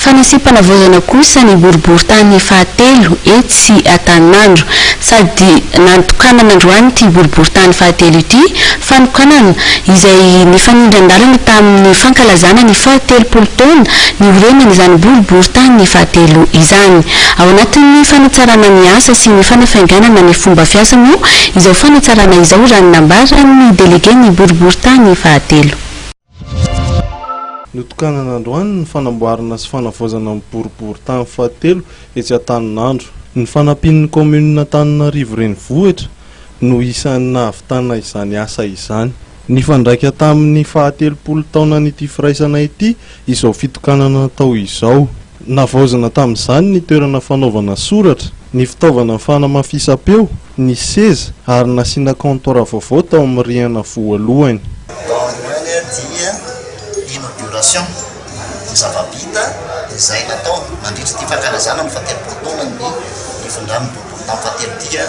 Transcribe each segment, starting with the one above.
Fanasipana vozana kosa ny boriboritany fahatelo eto sy Antananarivo sady nantokanana androany ity boriboritany fahatelo ity fanokanana izay nifanindran-dalana tamin'ny fankalazana ny fahatelopolo taona ny orenana izany boriboritany fahatelo izany. Ao anatin'ny fanatsarana ny asa sy ny fanafainganana ny fomba fiasa moa izao fanatsarana izao raha nambaran'ny délégué ny boriboritany fahatelo. Notokanana androany ny fanamboarana sy fanavaozana amin'ny boriboritany fahatelo etsy Antananarivo. Ny fanampin'ny commune Antananarivo renivohitra no isan'ny nahavitana izany asa izany. Nifandraika tamin'ny fahatelopolo taona n'ity firaisana ity izao fitokanana tao izao. Navaozana tamin'izany ny toerana fanaovana soratra, ny fitaovana fanamafisam-peo, ny seza ary nasiana comptoir vaovao tao amin'ny rihana voalohany. Zava-bita izay natao mandritra ty fankalazana amin'ny fahatelopolo taona ny findram'ny boriboritany fahatelo dia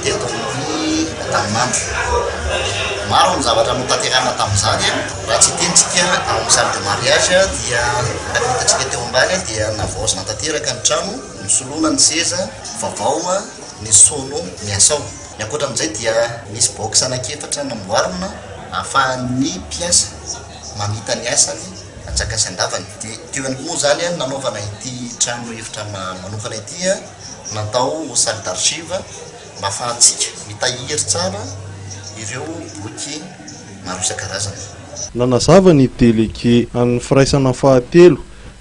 teto amin'ny Antananarivo. Maro ny zavatra notanterahana tamin'izany raha tsy tentsika amin'ny salle de mariage dia hitantsika teo ambany dia navaozina tanteraka ny trano, nisoloana ny seza vaovao, ny sono miasao. Ny ankoatran'izay dia misy box anankiefatra namboarina ahafahan'ny mpiasa mamita ny asany atsaka sy andavany. Dia teo ihany koa zany nanaovana ity trano efitra manokana ity natao salle d'archive mba ahafahantsika mitahiry tsara ireo boky maro isan-karazany. Nanazava ny délégué amin'ny firaisana fahatelo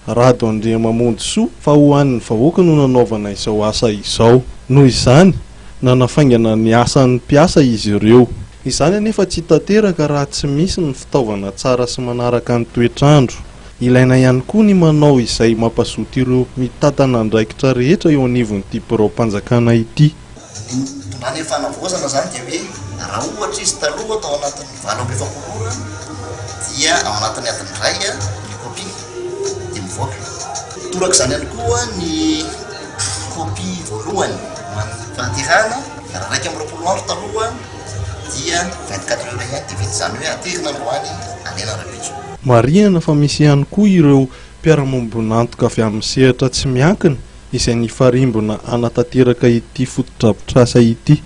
Rado Andriamamonjy Soa fa ho an'ny vahoaka no nanaovana izao asa izao. Noho izany nanafaingana ny asan'ny mpiasa izy ireo. Izany anefa tsy tanteraka raha tsy misy ny fitaovana tsara sy manaraka ny toetrandro. Ilaina ihany koa ny manao izay mampazoto ireo mitantana andraikitra rehetra eo anivon'ity biraom-panjakana ity. Raha ny fanavaozana zany dia hoe raha ohatra izy taloha tao anatin'ny 20 ora dia ao anatin'ny adiny iray ny kopia dia mivoaka. Toraka izany ihany koa ny kopia voalohany fahatirana raha 120 andro taloha dia 24 ora ihany dia vita izany hoe aterina androany alena rabitso. Marihana fa misy ihany koa ireo mpiara-mambonantoka avy amin'ny sehatra tsy miankina izay nifarimbona anatanteraka ity fotodrafitrasa ity.